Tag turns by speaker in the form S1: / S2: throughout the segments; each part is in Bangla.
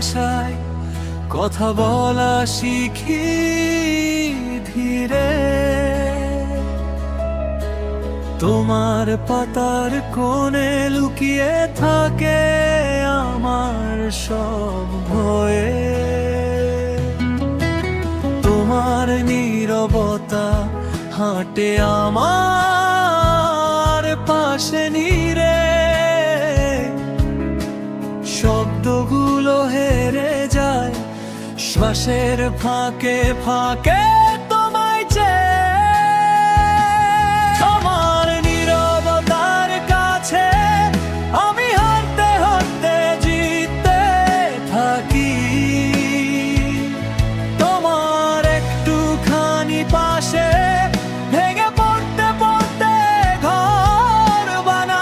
S1: ভাষায় কথা বলা শিখি ধীরে। তোমার পাতার কোণে লুকিয়ে থাকে আমার সব ভয়ে। তোমার নীরবতা হাঁটে আমার পাশে নীরে। শব্দগুলো হেরে যায় শ্বাসের ফাঁকে ফাঁকে তোমায় চেয়ে। তোমার নীরবতার কাছে আমি হাঁটতে হাঁটতে জিততে থাকি। তোমার একটুখানি পাশে ভেঙে পড়তে পড়তে ঘর বানাই।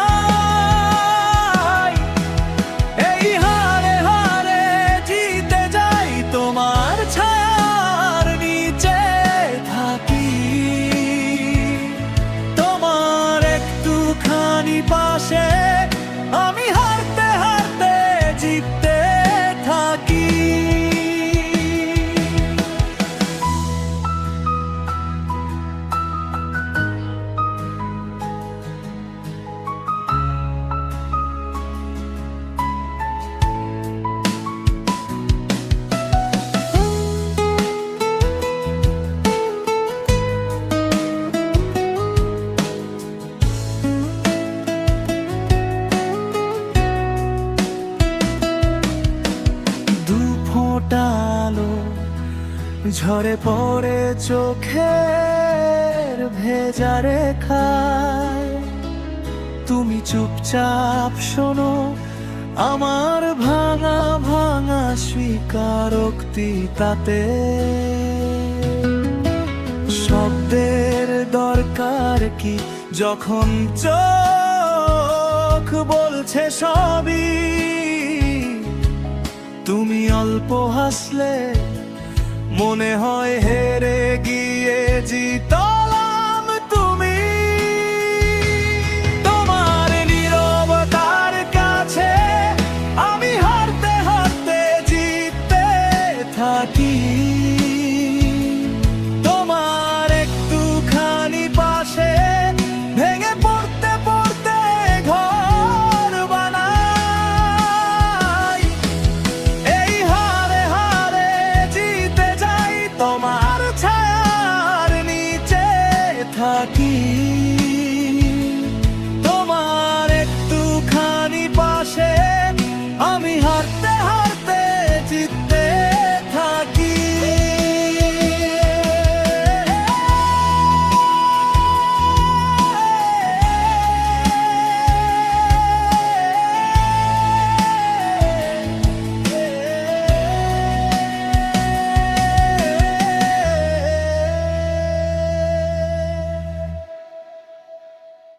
S1: এই হারে হারে জিতে যাই, তোমার ছায়ার নিচে থাকি। তোমার একটুখানি পাশে আমি হারতে হারতে জিততে থাকি। আলো ঝরে পড়ে চোখের ভেজা রেখায়। তুমি চুপচাপ শোনো আমার ভাঙা ভাঙা স্বীকারোক্তি তাতে। শব্দের দরকার কি যখন চোখ বলছে সবই। তুমি অল্প হাসলে মনে হয় হেরে গিয়ে জিতলাম তুমি। তোমার নীরবতার কাছে আমি হারতে হারতে জিততে থাকি।